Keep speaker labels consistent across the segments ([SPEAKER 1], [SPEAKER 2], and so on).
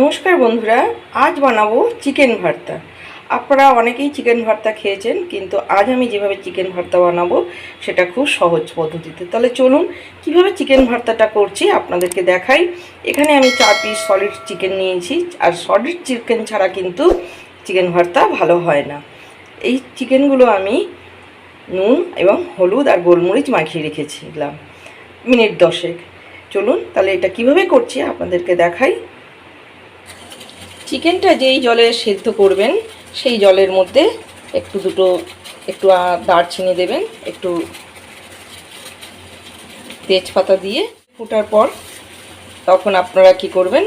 [SPEAKER 1] নমস্কার বন্ধুরা, আজ বানাবো চিকেন ভর্তা। আপনারা অনেকেই চিকেন ভর্তা খেয়েছেন, কিন্তু আজ আমি যেভাবে চিকেন ভর্তা বানাবো সেটা খুব সহজ পদ্ধতিতে। তাহলে চলুন কিভাবে চিকেন ভর্তাটা করছি আপনাদেরকে দেখাই। এখানে আমি 4 পিস সলিড চিকেন নিয়েছি, আর সলিড চিকেন ছাড়া কিন্তু চিকেন ভর্তা ভালো হয় না। এই চিকেনগুলো আমি নুন এবং হলুদ আর গোলমরিচ মাখিয়ে রেখেছিলাম মিনিট 10। চলুন তাহলে এটা কিভাবে করছি আপনাদেরকে দেখাই। চিকেনটা যেই জলে সেদ্ধ করবেন সেই জলের মধ্যে একটু দারচিনি দেবেন, একটু তেজপাতা দিয়ে ফোটার পর তখন আপনারা কি করবেন,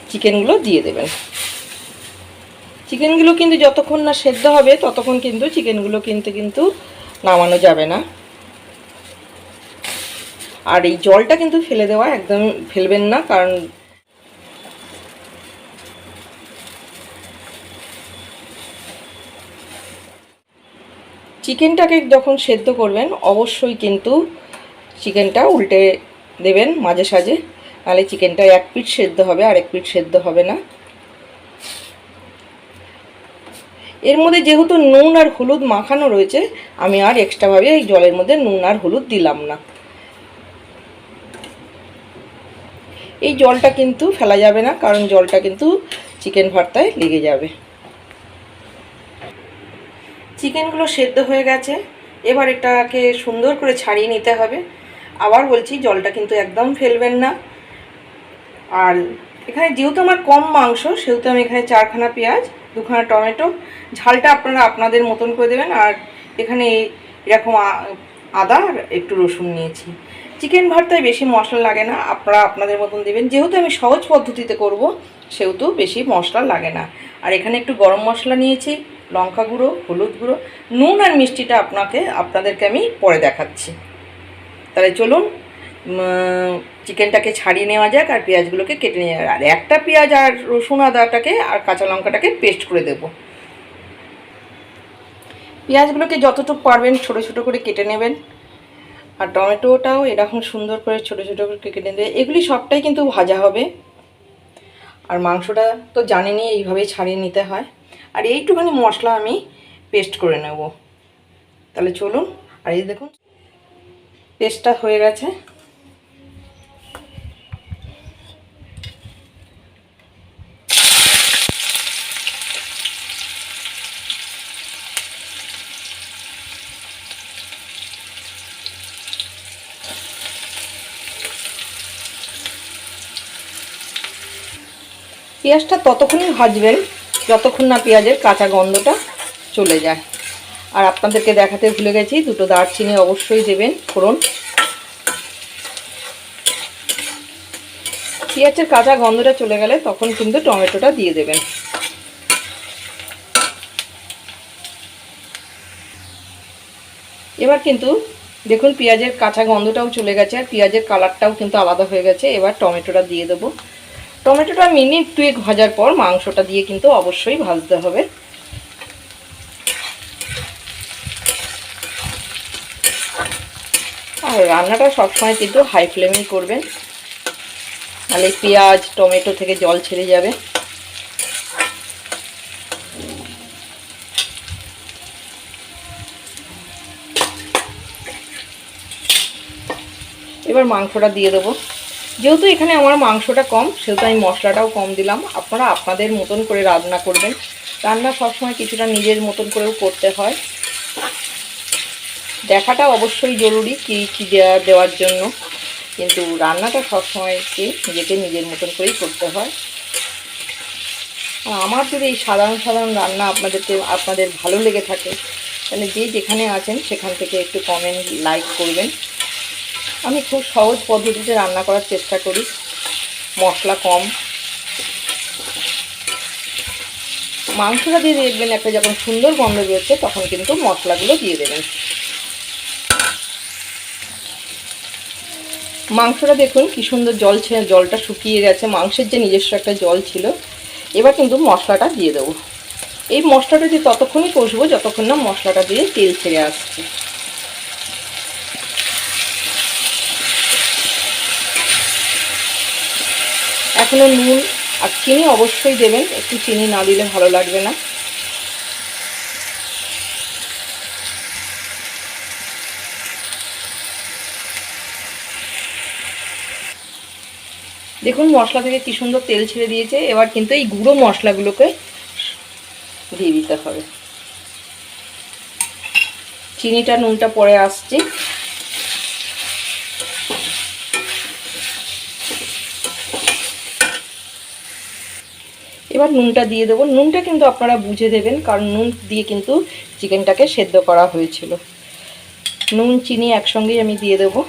[SPEAKER 1] চিকেনগুলো দিয়ে দেবেন। চিকেনগুলো কিন্তু যতক্ষণ না সেদ্ধ হবে ততক্ষণ কিন্তু চিকেনগুলো কিন্তু নামানো যাবে না। আর এই জলটা কিন্তু ফেলে দেওয়া একদম ফেলবেন না, কারণ চিকেনটাকে যখন সেদ্ধ করবেন অবশ্যই কিন্তু চিকেনটা উল্টে দেবেন মাঝে সাঝে, নাহলে চিকেনটা এক পিঠ সেদ্ধ হবে আর এক পিঠ সেদ্ধ হবে না। এর মধ্যে যেহেতু নুন আর হলুদ মাখানো রয়েছে, আমি আর এক্সট্রাভাবে এই জলের মধ্যে নুন আর হলুদ দিলাম না। এই জলটা কিন্তু ফেলা যাবে না, কারণ জলটা কিন্তু চিকেন ভর্তায় লেগে যাবে। চিকেনগুলো সেদ্ধ হয়ে গেছে, এবার এটাকে সুন্দর করে ছাড়িয়ে নিতে হবে। আবার বলছি, জলটা কিন্তু একদম ফেলবেন না। আর এখানে যেহেতু আমার কম মাংস, সেহেতু আমি এখানে 4খানা পেঁয়াজ, 2খানা টমেটো, ঝালটা আপনারা আপনাদের মতন করে দেবেন। আর এখানে এরকম আদা আর একটু রসুন নিয়েছি। চিকেন ভর্তায় বেশি মশলা লাগে না, আপনারা আপনাদের মতন দেবেন। যেহেতু আমি সহজ পদ্ধতিতে করব সেহেতু বেশি মশলা লাগে না। আর এখানে একটু গরম মশলা নিয়েছি, লঙ্কা গুঁড়ো, হলুদ গুঁড়ো, নুন আর মিষ্টিটা আপনাদেরকে আমি পরে দেখাচ্ছি। তাহলে চলুন চিকেনটাকে ছাড়িয়ে নেওয়া যাক আর পেঁয়াজগুলোকে কেটে নেওয়া যাক। আর একটা পেঁয়াজ আর রসুন আদাটাকে আর কাঁচা লঙ্কাটাকে পেস্ট করে দেব। পেঁয়াজগুলোকে যতটুকু পারবেন ছোটো ছোটো করে কেটে নেবেন, আর টমেটোটাও এরকম সুন্দর করে ছোটো ছোটো করে কেটে নেবে। এগুলি সবটাই কিন্তু ভাজা হবে। আর মাংসটা তো জানেনই এইভাবেই ছাড়িয়ে নিতে হয়। আর এইটুখানি মশলা আমি পেস্ট করে নেব। তাহলে চলুন। আর এই দেখুন পেস্টটা হয়ে গেছে। পেঁয়াজটা ততক্ষণই ভাজবেন যতক্ষণ না পেঁয়াজের কাঁচা গন্ধটা চলে যায়। আর আপনাদেরকে দেখাতে ভুলে গেছি, 2টো দারচিনি অবশ্যই দেবেন ফোড়ন। পেঁয়াজের কাঁচা গন্ধটা চলে গেলে তখন কিন্তু টমেটোটা দিয়ে দেবেন। এবার কিন্তু দেখুন পেঁয়াজের কাঁচা গন্ধটাও চলে গেছে, আর পেঁয়াজের কালারটাও কিন্তু আলাদা হয়ে গেছে। এবার টমেটোটা দিয়ে দেবো। টমেটোটা মিনিট 2 ভাজার পর মাংসটা দিয়ে কিন্তু অবশ্যই ভাজতে হবে। আর রান্নাটা সবসময় কিন্তু হাই ফ্লেমেই করবেন, নাহলে পেঁয়াজ টমেটো থেকে জল ছেড়ে যাবে। এবার মাংসটা দিয়ে দেবো। যেহেতু এখানে আমার মাংসটা কম, সেহেতু আমি মশলাটাও কম দিলাম। আপনারা আপনাদের মতন করে রান্না করবেন। রান্না সবসময় কিছুটা নিজের মতন করেও করতে হয়। দেখাটা অবশ্যই জরুরি কী কী দেওয়ার জন্য, কিন্তু রান্নাটা সবসময়কে নিজেকে নিজের মতন করেই করতে হয়। আমার যদি এই সাধারণ সাধারণ রান্না আপনাদের ভালো লেগে থাকে, তাহলে যে যেখানে আছেন সেখান থেকে একটু কমেন্ট লাইক করবেন। আমি খুব সহজ পদ্ধতিতে রান্না করার চেষ্টা করি, মশলা কম। মাংসটা দিয়ে দেখবেন একটা যখন সুন্দর গন্ধ বেরোচ্ছে তখন কিন্তু মশলাগুলো দিয়ে দেবেন। মাংসটা দেখুন কি সুন্দর জলটা শুকিয়ে গেছে, মাংসের যে নিজস্ব একটা জল ছিল। এবার কিন্তু মশলাটা দিয়ে দেবো। এই মশলাটা দিয়ে ততক্ষণই কষবো যতক্ষণ না মশলাটা দিয়ে তেল ছেড়ে আসছে। এখনও নুন আর চিনি অবশ্যই দেবেন, একটু চিনি না দিলে ভালো লাগবে না। দেখুন মশলা থেকে কি সুন্দর তেল ছেড়ে দিয়েছে। এবার কিন্তু এই গুঁড়ো মশলাগুলোকে দিয়ে দিতে হবে। চিনিটা নুনটা পরে আসছে। এবার নুনটা দিয়ে দেবো। নুনটা কিন্তু আপনারা বুঝে দেবেন, কারণ নুন দিয়ে কিন্তু চিকেনটাকে সেদ্ধ করা হয়েছিল। নুন চিনি একসঙ্গেই আমি দিয়ে দেবো,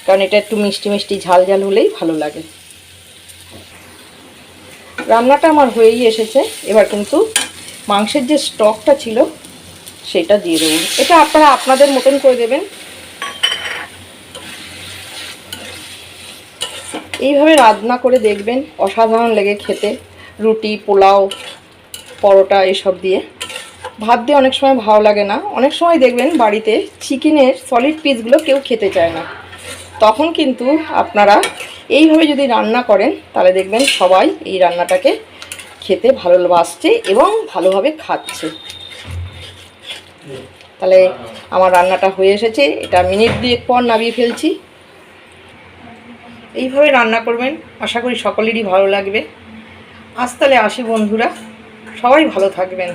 [SPEAKER 1] কারণ এটা একটু মিষ্টি মিষ্টি ঝাল ঝাল হলেই ভালো লাগে। রান্নাটা আমার হয়েই এসেছে। এবার কিন্তু মাংসের যে স্টকটা ছিল সেটা দিয়ে দেবো। এটা আপনারা আপনাদের মতন করে দেবেন। এইভাবে রান্না করে দেখবেন, অসাধারণ লাগে খেতে। রুটি, পোলাও, পরোটা এসব দিয়ে। ভাত দিয়ে অনেক সময় ভালো লাগে না। অনেক সময় দেখবেন বাড়িতে চিকেনের সলিড পিসগুলো কেউ খেতে চায় না, তখন কিন্তু আপনারা এইভাবে যদি রান্না করেন তাহলে দেখবেন সবাই এই রান্নাটাকে খেতে ভালোবাসছে এবং ভালোভাবে খাচ্ছে। তাহলে আমার রান্নাটা হয়ে এসেছে। এটা মিনিট 2 পর নামিয়ে ফেলছি। এইভাবে রান্না করবেন, আশা করি সকলেরই ভালো লাগবে। আজ তাহলে আসি বন্ধুরা, সবাই ভালো থাকবেন।